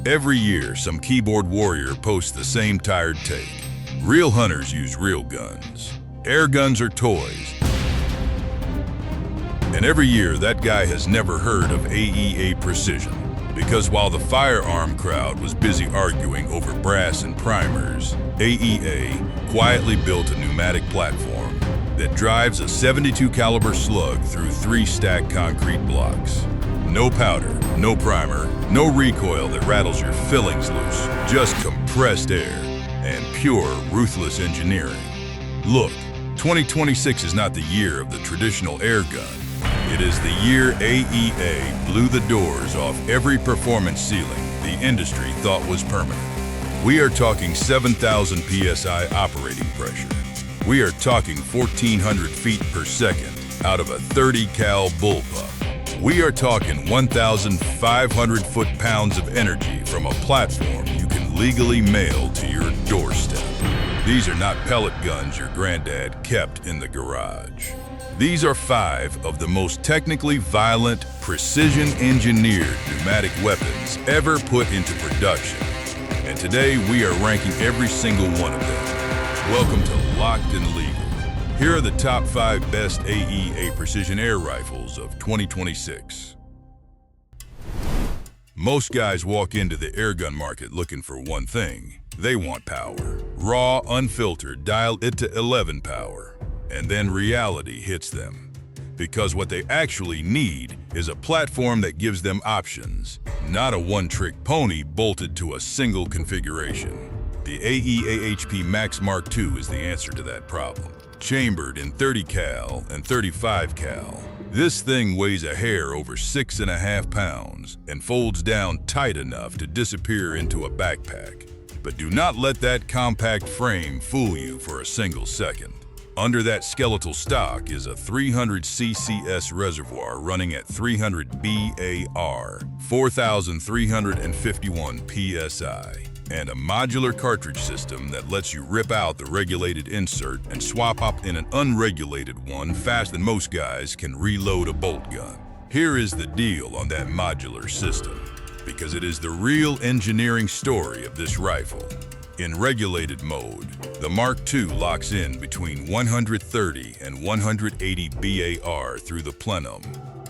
Every year, some keyboard warrior posts the same tired take. Real hunters use real guns. Air guns are toys. And every year, that guy has never heard of AEA Precision. Because while the firearm crowd was busy arguing over brass and primers, AEA quietly built a pneumatic platform that drives a .72 caliber slug through 3 stacked concrete blocks. No powder, no primer, no recoil that rattles your fillings loose, just compressed air and pure, ruthless engineering. Look, 2026 is not the year of the traditional air gun. It is the year AEA blew the doors off every performance ceiling the industry thought was permanent. We are talking 7,000 PSI operating pressure. We are talking 1,400 feet per second out of a 30 cal bullpup. We are talking 1,500 foot-pounds of energy from a platform you can legally mail to your doorstep. These are not pellet guns your granddad kept in the garage. These are 5 of the most technically violent, precision-engineered pneumatic weapons ever put into production. And today we are ranking every single one of them. Welcome to Locked and Legal. Here are the top 5 best AEA Precision Air Rifles of 2026. Most guys walk into the airgun market looking for one thing. They want power. Raw, unfiltered, dial it to 11 power. And then reality hits them. Because what they actually need is a platform that gives them options, not a one-trick pony bolted to a single configuration. The AEA HP Max MK2 is the answer to that problem. Chambered in 30 cal and 35 cal, this thing weighs a hair over 6.5 pounds and folds down tight enough to disappear into a backpack. But do not let that compact frame fool you for a single second. Under that skeletal stock is a 300 CCS reservoir running at 300 BAR, 4,351 PSI, and a modular cartridge system that lets you rip out the regulated insert and swap up in an unregulated one faster than most guys can reload a bolt gun. Here is the deal on that modular system, because it is the real engineering story of this rifle. In regulated mode, the MK2 locks in between 130 and 180 BAR through the plenum,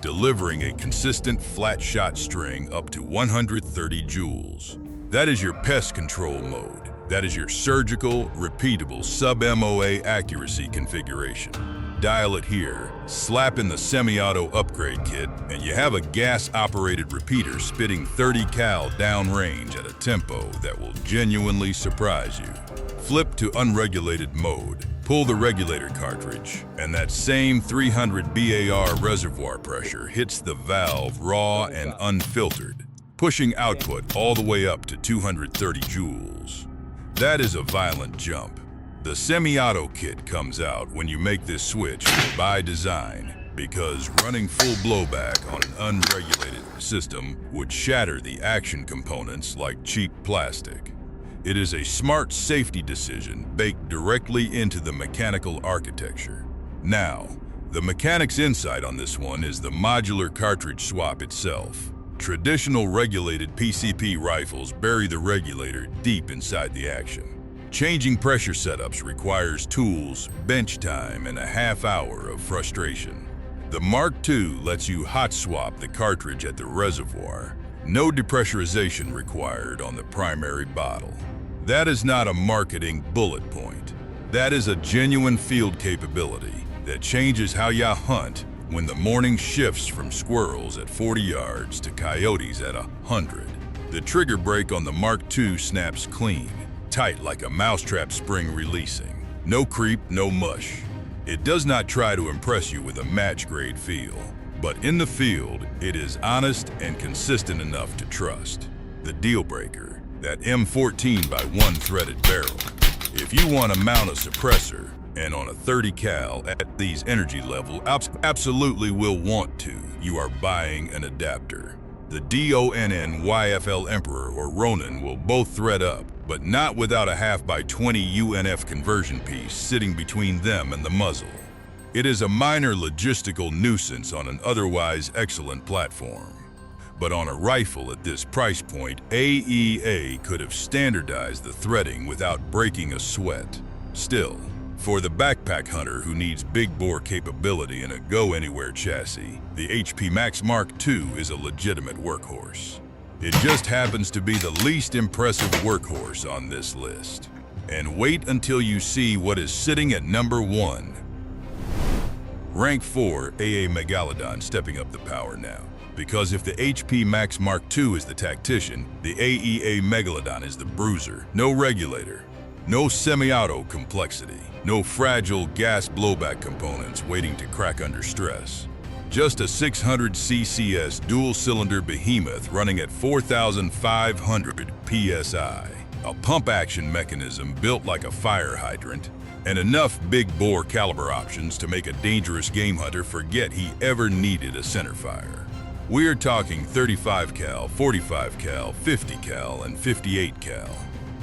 delivering a consistent flat shot string up to 130 joules. That is your pest control mode. That is your surgical, repeatable, sub-MOA accuracy configuration. Dial it here, slap in the semi-auto upgrade kit, and you have a gas-operated repeater spitting 30 cal downrange at a tempo that will genuinely surprise you. Flip to unregulated mode, pull the regulator cartridge, and that same 300 BAR reservoir pressure hits the valve raw and unfiltered, pushing output all the way up to 230 joules. That is a violent jump. The semi-auto kit comes out when you make this switch by design, because running full blowback on an unregulated system would shatter the action components like cheap plastic. It is a smart safety decision baked directly into the mechanical architecture. Now, the mechanics insight on this one is the modular cartridge swap itself. Traditional regulated PCP rifles bury the regulator deep inside the action. Changing pressure setups requires tools, bench time, and a half hour of frustration. The MK2 lets you hot swap the cartridge at the reservoir. No depressurization required on the primary bottle. That is not a marketing bullet point. That is a genuine field capability that changes how you hunt when the morning shifts from squirrels at 40 yards to coyotes at 100. The trigger brake on the MK2 snaps clean, tight like a mousetrap spring releasing. No creep, no mush. It does not try to impress you with a match-grade feel, but in the field, it is honest and consistent enough to trust. The deal breaker, that M14 by 1-threaded barrel. If you want to mount a suppressor, and on a 30 cal at these energy level, absolutely will want to, you are buying an adapter. The DONN YFL Emperor or Ronin will both thread up, but not without a 1/2x20 UNF conversion piece sitting between them and the muzzle. It is a minor logistical nuisance on an otherwise excellent platform. But on a rifle at this price point, AEA could have standardized the threading without breaking a sweat. Still, for the backpack hunter who needs big bore capability in a go-anywhere chassis, the HP Max Mark II is a legitimate workhorse. It just happens to be the least impressive workhorse on this list. And wait until you see what is sitting at number 1. Rank 4, AEA Megalodon stepping up the power now. Because if the HP Max Mark II is the tactician, the AEA Megalodon is the bruiser. No regulator, no semi-auto complexity, no fragile gas blowback components waiting to crack under stress. Just a 600 CCS dual-cylinder behemoth running at 4,500 PSI. A pump-action mechanism built like a fire hydrant, and enough big-bore caliber options to make a dangerous game hunter forget he ever needed a centerfire. We're talking 35 cal, 45 cal, 50 cal, and 58 cal.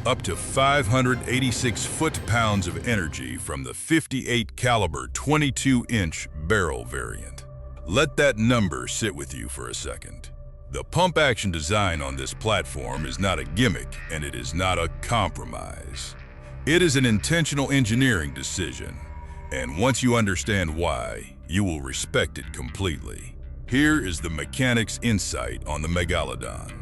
Up to 586 foot-pounds of energy from the 58 caliber 22-inch barrel variant. Let that number sit with you for a second. The pump-action design on this platform is not a gimmick, and it is not a compromise. It is an intentional engineering decision, and once you understand why, you will respect it completely. Here is the mechanic's insight on the Megalodon.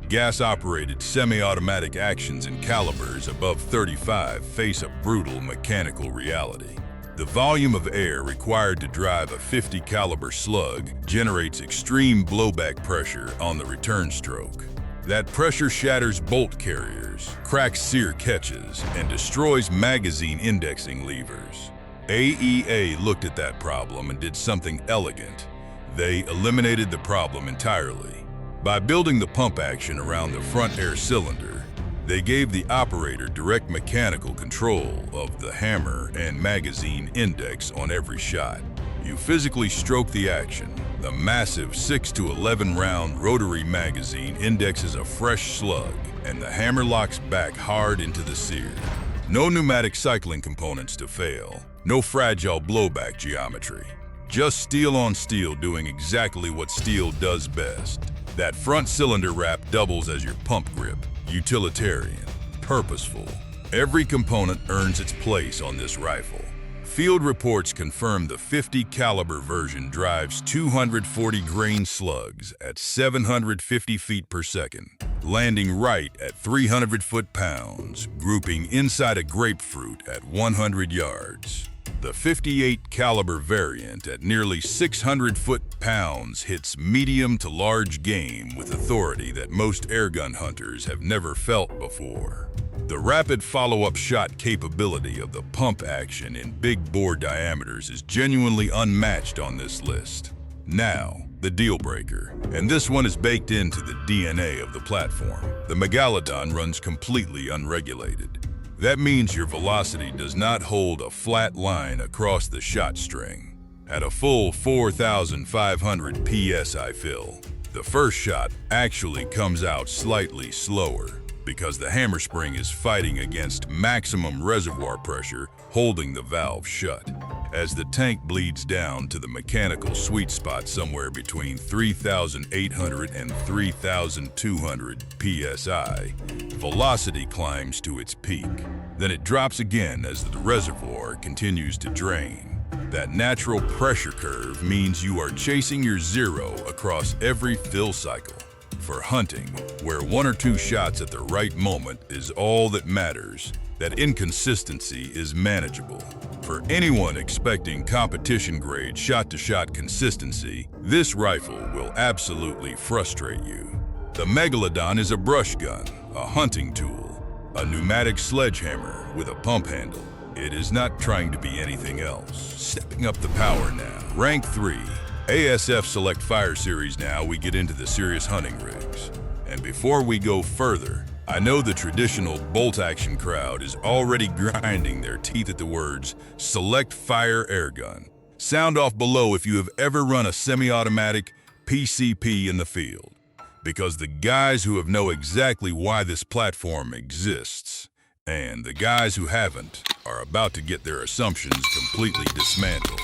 Gas-operated semi-automatic actions and calibers above 35 face a brutal mechanical reality. The volume of air required to drive a 50 caliber slug generates extreme blowback pressure on the return stroke. That pressure shatters bolt carriers, cracks sear catches, and destroys magazine indexing levers. AEA looked at that problem and did something elegant. They eliminated the problem entirely. By building the pump action around the front air cylinder, they gave the operator direct mechanical control of the hammer and magazine index on every shot. You physically stroke the action. The massive 6 to 11 round rotary magazine indexes a fresh slug, and the hammer locks back hard into the sear. No pneumatic cycling components to fail. No fragile blowback geometry. Just steel on steel doing exactly what steel does best. That front cylinder wrap doubles as your pump grip. Utilitarian, purposeful. Every component earns its place on this rifle. Field reports confirm the 50 caliber version drives 240 grain slugs at 750 feet per second, landing right at 300 foot-pounds, grouping inside a grapefruit at 100 yards. The 58 caliber variant at nearly 600 foot-pounds hits medium to large game with authority that most airgun hunters have never felt before. The rapid follow-up shot capability of the pump action in big bore diameters is genuinely unmatched on this list. Now, the deal breaker, and this one is baked into the DNA of the platform. The Megalodon runs completely unregulated. That means your velocity does not hold a flat line across the shot string. At a full 4,500 PSI fill, the first shot actually comes out slightly slower because the hammer spring is fighting against maximum reservoir pressure, holding the valve shut. As the tank bleeds down to the mechanical sweet spot somewhere between 3,800 and 3,200 PSI, velocity climbs to its peak. Then it drops again as the reservoir continues to drain. That natural pressure curve means you are chasing your zero across every fill cycle. For hunting, where 1 or 2 shots at the right moment is all that matters, that inconsistency is manageable. For anyone expecting competition-grade shot-to-shot consistency, this rifle will absolutely frustrate you. The Megalodon is a brush gun, a hunting tool, a pneumatic sledgehammer with a pump handle. It is not trying to be anything else. Stepping up the power now. Rank 3. ASF Select Fire Series. Now we get into the serious hunting rigs. And before we go further, I know the traditional bolt-action crowd is already grinding their teeth at the words Select Fire Airgun. Sound off below if you have ever run a semi-automatic PCP in the field, because the guys who have know exactly why this platform exists, and the guys who haven't are about to get their assumptions completely dismantled.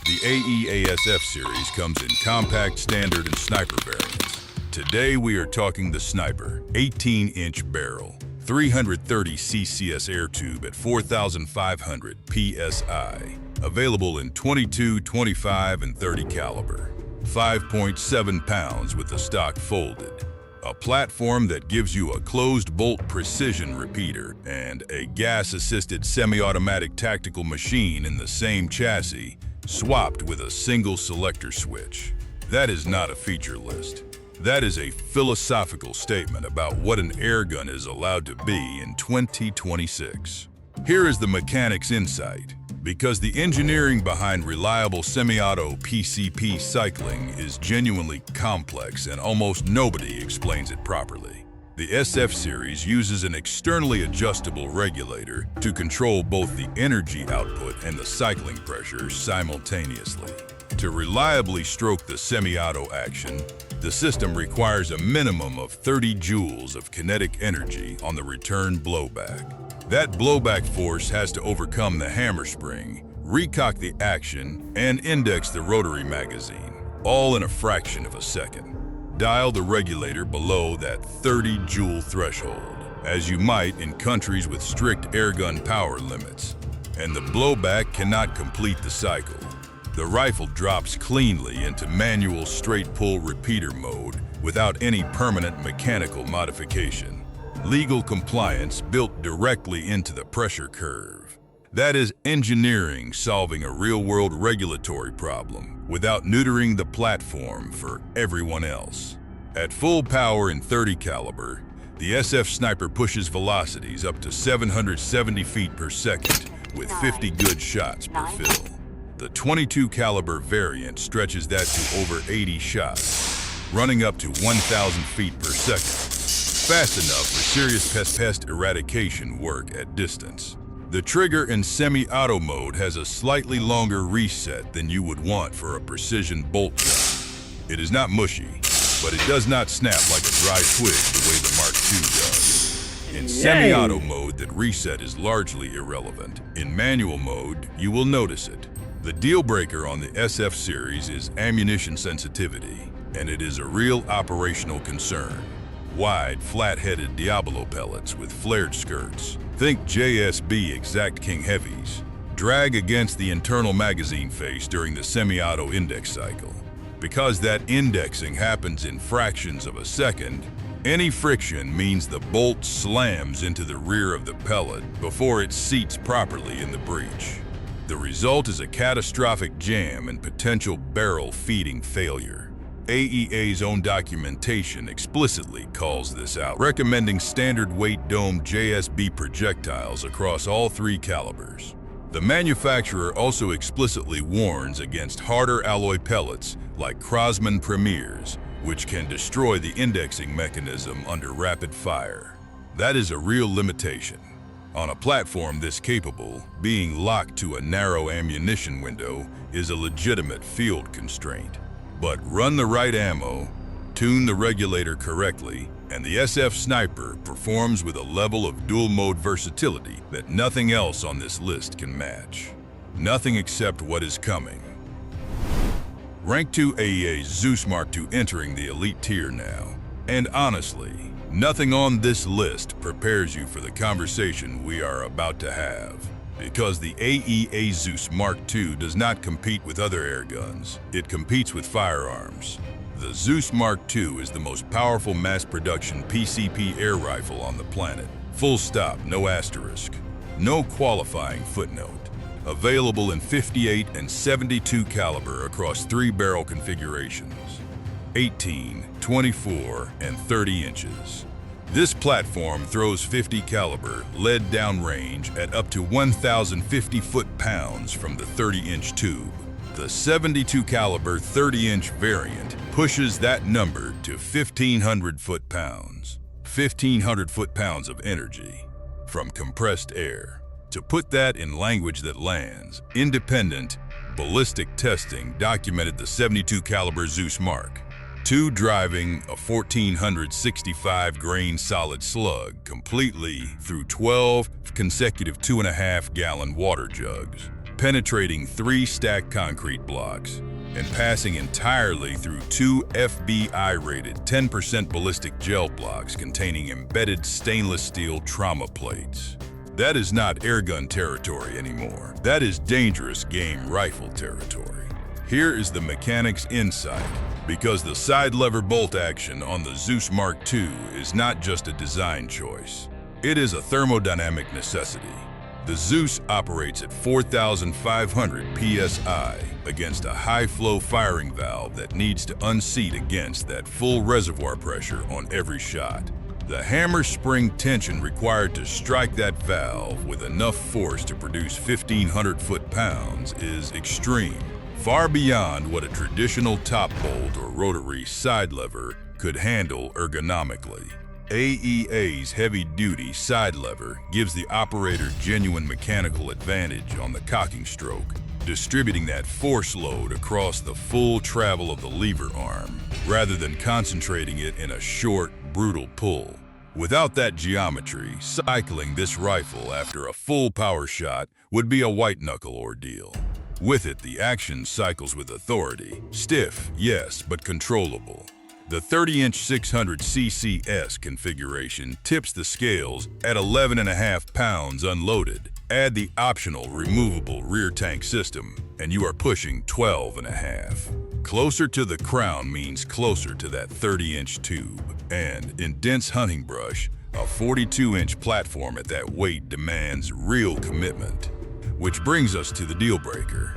The AEASF series comes in compact, standard, and sniper variants. Today we are talking the Sniper, 18-inch barrel, 330 CCS air tube at 4,500 PSI, available in 22, 25, and 30 caliber, 5.7 pounds with the stock folded, a platform that gives you a closed bolt precision repeater and a gas-assisted semi-automatic tactical machine in the same chassis, swapped with a single selector switch. That is not a feature list. That is a philosophical statement about what an airgun is allowed to be in 2026. Here is the mechanic's insight. Because the engineering behind reliable semi-auto PCP cycling is genuinely complex and almost nobody explains it properly. The SF series uses an externally adjustable regulator to control both the energy output and the cycling pressure simultaneously. To reliably stroke the semi-auto action, the system requires a minimum of 30 joules of kinetic energy on the return blowback. That blowback force has to overcome the hammer spring, recock the action, and index the rotary magazine, all in a fraction of a second. Dial the regulator below that 30 joule threshold, as you might in countries with strict airgun power limits, and the blowback cannot complete the cycle. The rifle drops cleanly into manual straight pull repeater mode without any permanent mechanical modification. Legal compliance built directly into the pressure curve. That is engineering solving a real-world regulatory problem without neutering the platform for everyone else. At full power in 30 caliber, the SF Sniper pushes velocities up to 770 feet per second with 50 good shots per fill. The 22 caliber variant stretches that to over 80 shots, running up to 1,000 feet per second. Fast enough for serious pest eradication work at distance. The trigger in semi-auto mode has a slightly longer reset than you would want for a precision bolt gun. It is not mushy, but it does not snap like a dry twig the way the Mark II does. In semi-auto mode, that reset is largely irrelevant. In manual mode, you will notice it. The deal breaker on the SF series is ammunition sensitivity, and it is a real operational concern. Wide, flat-headed Diablo pellets with flared skirts, think JSB Exact King Heavies, drag against the internal magazine face during the semi-auto index cycle. Because that indexing happens in fractions of a second, any friction means the bolt slams into the rear of the pellet before it seats properly in the breech. The result is a catastrophic jam and potential barrel feeding failure. AEA's own documentation explicitly calls this out, recommending standard weight dome JSB projectiles across all 3 calibers. The manufacturer also explicitly warns against harder alloy pellets like Crosman Premiers, which can destroy the indexing mechanism under rapid fire. That is a real limitation. On a platform this capable, being locked to a narrow ammunition window is a legitimate field constraint. But run the right ammo, tune the regulator correctly, and the SF Sniper performs with a level of dual-mode versatility that nothing else on this list can match. Nothing except what is coming. Rank 2 AEA Zeus Mark II entering the elite tier now. And honestly, nothing on this list prepares you for the conversation we are about to have. Because the AEA Zeus Mark II does not compete with other airguns, it competes with firearms. The Zeus Mark II is the most powerful mass-production PCP air rifle on the planet. Full stop, no asterisk. No qualifying footnote. Available in 58 and 72 caliber across 3 barrel configurations. 18, 24, and 30 inches. This platform throws 50 caliber lead downrange at up to 1,050 foot-pounds from the 30-inch tube. The 72 caliber 30-inch variant pushes that number to 1,500 foot-pounds. 1,500 foot-pounds of energy from compressed air. To put that in language that lands, independent ballistic testing documented the 72 caliber Zeus Mark II driving a 1,465 grain solid slug completely through 12 consecutive 2.5 gallon water jugs, penetrating 3 stacked concrete blocks, and passing entirely through two FBI-rated 10% ballistic gel blocks containing embedded stainless steel trauma plates. That is not airgun territory anymore. That is dangerous game rifle territory. Here is the mechanic's insight, because the side lever bolt action on the Zeus Mark II is not just a design choice. It is a thermodynamic necessity. The Zeus operates at 4,500 PSI against a high-flow firing valve that needs to unseat against that full reservoir pressure on every shot. The hammer spring tension required to strike that valve with enough force to produce 1,500 foot-pounds is extreme, far beyond what a traditional top bolt or rotary side lever could handle ergonomically. AEA's heavy-duty side lever gives the operator genuine mechanical advantage on the cocking stroke, distributing that force load across the full travel of the lever arm, rather than concentrating it in a short, brutal pull. Without that geometry, cycling this rifle after a full power shot would be a white-knuckle ordeal. With it, the action cycles with authority. Stiff, yes, but controllable. The 30-inch 600cc S configuration tips the scales at 11.5 pounds unloaded. Add the optional removable rear tank system, and you are pushing 12.5. Closer to the crown means closer to that 30-inch tube. And in dense hunting brush, a 42-inch platform at that weight demands real commitment. Which brings us to the deal breaker.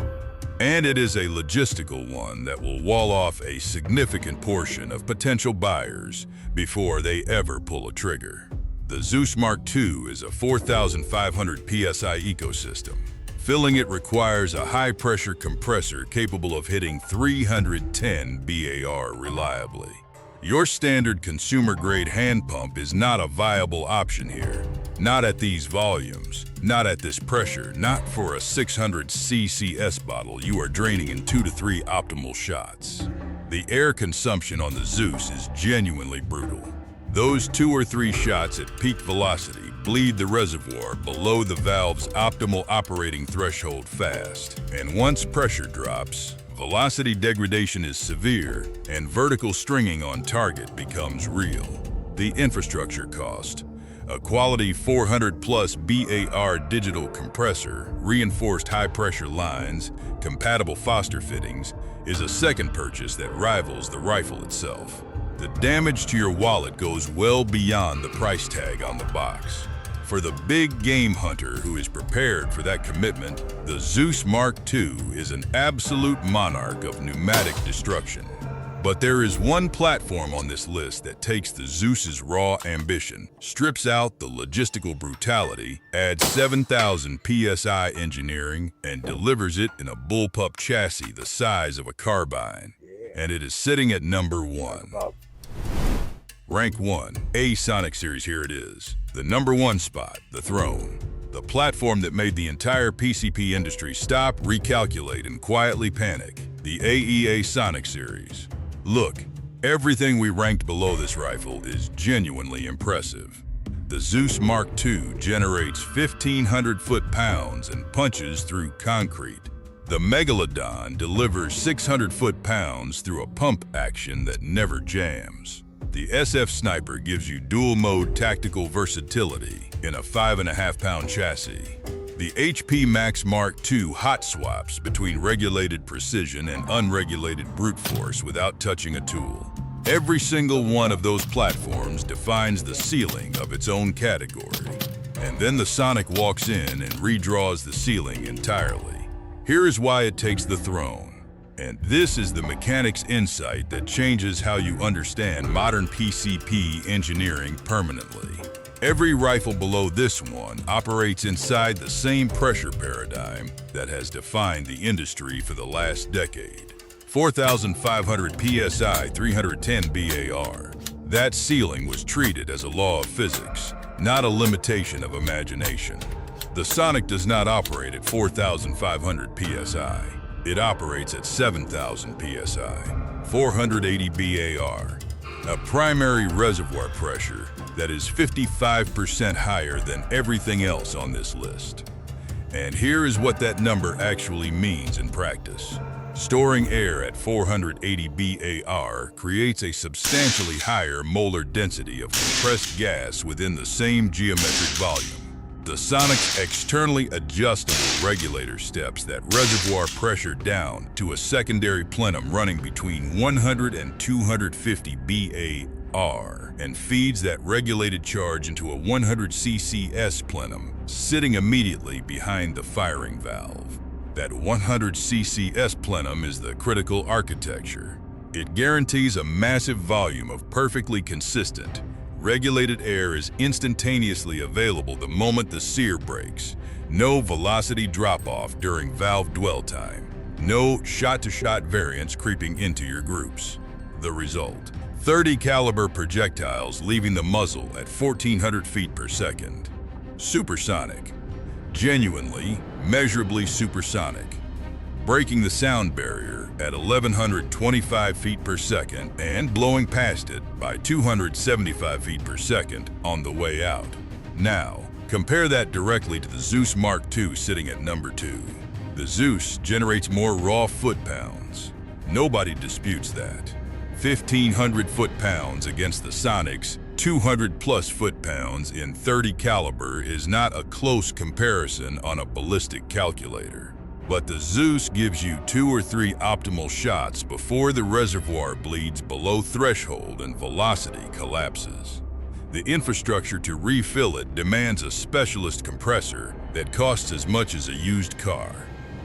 And it is a logistical one that will wall off a significant portion of potential buyers before they ever pull a trigger. The Zeus Mark II is a 4,500 PSI ecosystem. Filling it requires a high-pressure compressor capable of hitting 310 BAR reliably. Your standard consumer-grade hand pump is not a viable option here. Not at these volumes, not at this pressure, not for a 600 CCS bottle you are draining in 2 to 3 optimal shots. The air consumption on the Zeus is genuinely brutal. Those 2 or 3 shots at peak velocity bleed the reservoir below the valve's optimal operating threshold fast, and once pressure drops, velocity degradation is severe and vertical stringing on target becomes real. The infrastructure cost. A quality 400-plus BAR digital compressor, reinforced high-pressure lines, compatible Foster fittings, is a second purchase that rivals the rifle itself. The damage to your wallet goes well beyond the price tag on the box. For the big game hunter who is prepared for that commitment, the Zeus Mark II is an absolute monarch of pneumatic destruction. But there is one platform on this list that takes the Zeus's raw ambition, strips out the logistical brutality, adds 7,000 PSI engineering, and delivers it in a bullpup chassis the size of a carbine. And it is sitting at number 1. Rank 1, AEA Sonic series, here it is. The number 1 spot, the throne. The platform that made the entire PCP industry stop, recalculate, and quietly panic. The AEA Sonic series. Look, everything we ranked below this rifle is genuinely impressive. The Zeus Mark II generates 1,500 foot-pounds and punches through concrete. The Megalodon delivers 600 foot-pounds through a pump action that never jams. The SF Sniper gives you dual-mode tactical versatility in a 5.5-pound chassis. The HP Max MK2 hot swaps between regulated precision and unregulated brute force without touching a tool. Every single one of those platforms defines the ceiling of its own category. And then the Sonic walks in and redraws the ceiling entirely. Here is why it takes the throne. And this is the mechanic's insight that changes how you understand modern PCP engineering permanently. Every rifle below this one operates inside the same pressure paradigm that has defined the industry for the last decade. 4,500 PSI, 310 BAR. That ceiling was treated as a law of physics, not a limitation of imagination. The Sonic does not operate at 4,500 PSI. It operates at 7,000 PSI, 480 BAR. A primary reservoir pressure that is 55% higher than everything else on this list. And here is what that number actually means in practice. Storing air at 480 bar creates a substantially higher molar density of compressed gas within the same geometric volume. The Sonic's externally adjustable regulator steps that reservoir pressure down to a secondary plenum running between 100 and 250 bar and feeds that regulated charge into a 100 cc plenum sitting immediately behind the firing valve. That 100 cc plenum is the critical architecture. It guarantees a massive volume of perfectly consistent, regulated air is instantaneously available the moment the sear breaks. No velocity drop-off during valve dwell time. No shot-to-shot variance creeping into your groups. The result: 30 caliber projectiles leaving the muzzle at 1,400 feet per second. Supersonic. Genuinely, measurably supersonic. Breaking the sound barrier at 1,125 feet per second and blowing past it by 275 feet per second on the way out. Now, compare that directly to the Zeus Mark II sitting at number 2. The Zeus generates more raw foot-pounds. Nobody disputes that. 1,500 foot-pounds against the Sonic's 200-plus foot-pounds in 30 caliber is not a close comparison on a ballistic calculator. But the Zeus gives you 2 or 3 optimal shots before the reservoir bleeds below threshold and velocity collapses. The infrastructure to refill it demands a specialist compressor that costs as much as a used car.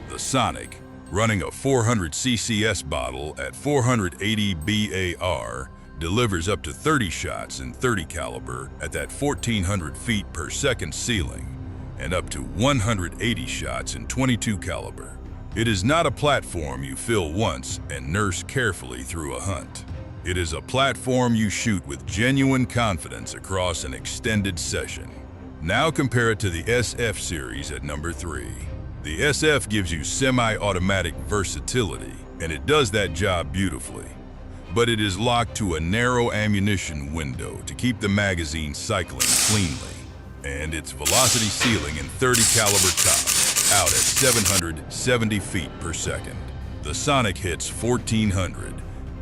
The Sonic, running a 400 ccs bottle at 480 bar, delivers up to 30 shots in 30 caliber at that 1,400 feet per second ceiling, and up to 180 shots in 22 caliber. It is not a platform you fill once and nurse carefully through a hunt. It is a platform you shoot with genuine confidence across an extended session. Now compare it to the SF series at number 3. The SF gives you semi-automatic versatility, and it does that job beautifully. But it is locked to a narrow ammunition window to keep the magazine cycling cleanly, and its velocity ceiling in 30 caliber tops out at 770 feet per second. The Sonic hits 1,400.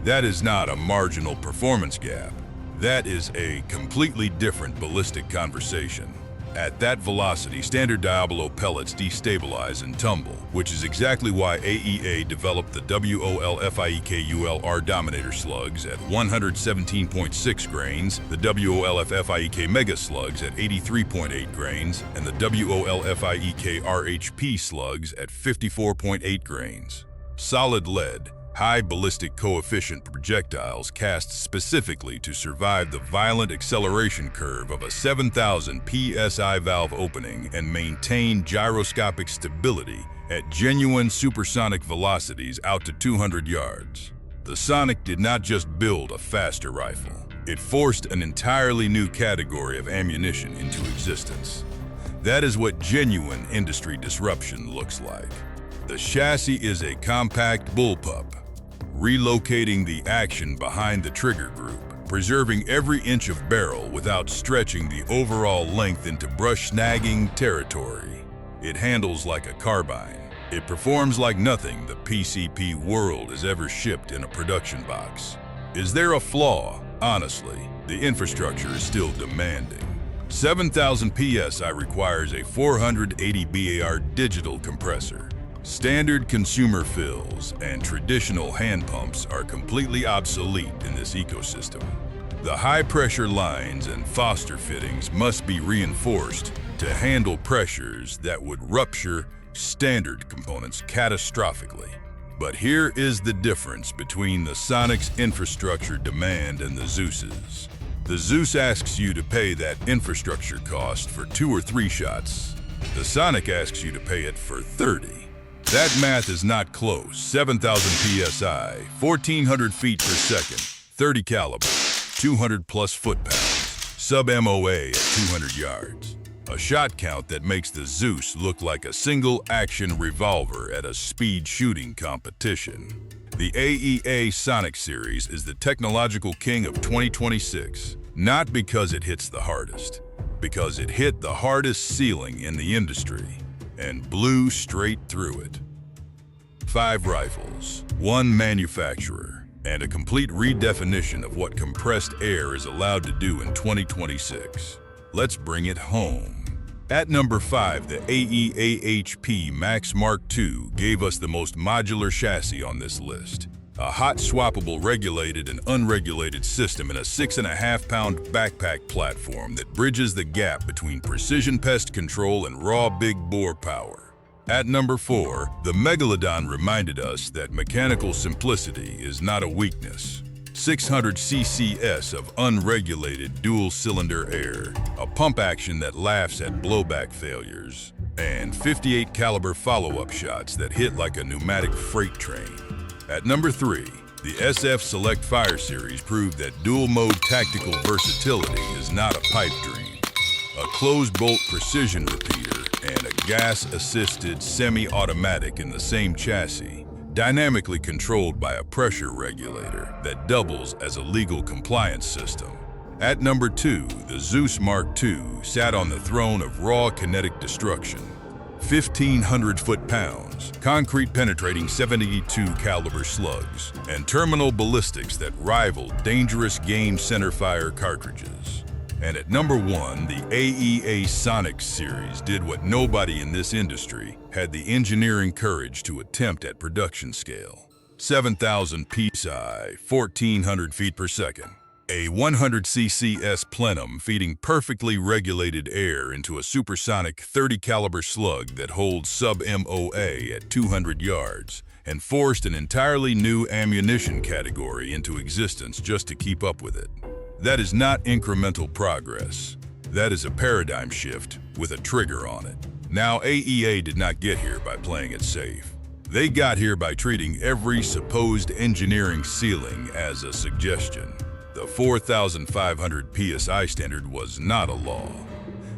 That is not a marginal performance gap. That is a completely different ballistic conversation. At that velocity, standard Diablo pellets destabilize and tumble, which is exactly why AEA developed the WOLFIEKULR Dominator slugs at 117.6 grains, the WOLFIEK Mega slugs at 83.8 grains, and the WOLFIEK RHP slugs at 54.8 grains. Solid lead, high ballistic coefficient projectiles cast specifically to survive the violent acceleration curve of a 7,000 PSI valve opening and maintain gyroscopic stability at genuine supersonic velocities out to 200 yards. The Sonic did not just build a faster rifle. It forced an entirely new category of ammunition into existence. That is what genuine industry disruption looks like. The chassis is a compact bullpup, relocating the action behind the trigger group, preserving every inch of barrel without stretching the overall length into brush-snagging territory. It handles like a carbine. It performs like nothing the PCP world has ever shipped in a production box. Is there a flaw? Honestly, the infrastructure is still demanding. 7,000 PSI requires a 480 bar digital compressor. Standard consumer fills and traditional hand pumps are completely obsolete in this ecosystem. The high-pressure lines and Foster fittings must be reinforced to handle pressures that would rupture standard components catastrophically. But here is the difference between the Sonic's infrastructure demand and the Zeus's. The Zeus asks you to pay that infrastructure cost for 2 or 3 shots. The Sonic asks you to pay it for 30. That math is not close. 7,000 PSI, 1,400 feet per second, 30 caliber, 200 plus foot-pounds, sub-MOA at 200 yards. A shot count that makes the Zeus look like a single-action revolver at a speed shooting competition. The AEA Sonic series is the technological king of 2026, not because it hits the hardest, because it hit the hardest ceiling in the industry and blew straight through it. 5 rifles, 1 manufacturer, and a complete redefinition of what compressed air is allowed to do in 2026. Let's bring it home. At number 5, the AEA HP Max MK2 gave us the most modular chassis on this list. A hot swappable regulated and unregulated system in a 6.5-pound backpack platform that bridges the gap between precision pest control and raw big bore power. At number 4, the Megalodon reminded us that mechanical simplicity is not a weakness. 600 cc's of unregulated dual-cylinder air, a pump action that laughs at blowback failures, and 58 caliber follow-up shots that hit like a pneumatic freight train. At number 3, the SF Select Fire Series proved that dual-mode tactical versatility is not a pipe dream. A closed-bolt precision repeater and a gas-assisted semi-automatic in the same chassis, dynamically controlled by a pressure regulator that doubles as a legal compliance system. At number 2, the Zeus Mark II sat on the throne of raw kinetic destruction. 1,500 foot-pounds, concrete-penetrating 72 caliber slugs, and terminal ballistics that rival dangerous game centerfire cartridges. And at number 1, the AEA Sonic series did what nobody in this industry had the engineering courage to attempt at production scale. 7,000 PSI, 1,400 feet per second. A 100 cc's plenum feeding perfectly regulated air into a supersonic 30 caliber slug that holds sub-MOA at 200 yards and forced an entirely new ammunition category into existence just to keep up with it. That is not incremental progress. That is a paradigm shift with a trigger on it. Now, AEA did not get here by playing it safe. They got here by treating every supposed engineering ceiling as a suggestion. The 4,500 PSI standard was not a law.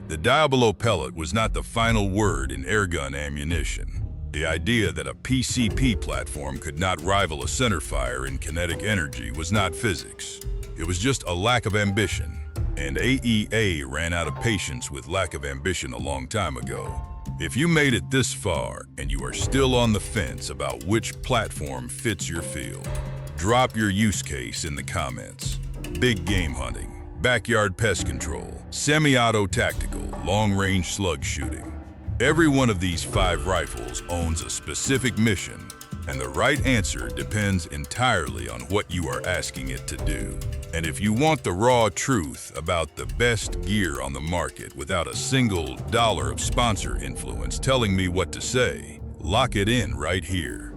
The Diablo pellet was not the final word in airgun ammunition. The idea that a PCP platform could not rival a centerfire in kinetic energy was not physics. It was just a lack of ambition. And AEA ran out of patience with lack of ambition a long time ago. If you made it this far and you are still on the fence about which platform fits your field, drop your use case in the comments. Big game hunting, backyard pest control, semi-auto tactical, long-range slug shooting. Every one of these 5 rifles owns a specific mission, and the right answer depends entirely on what you are asking it to do. And if you want the raw truth about the best gear on the market without a single dollar of sponsor influence telling me what to say, lock it in right here.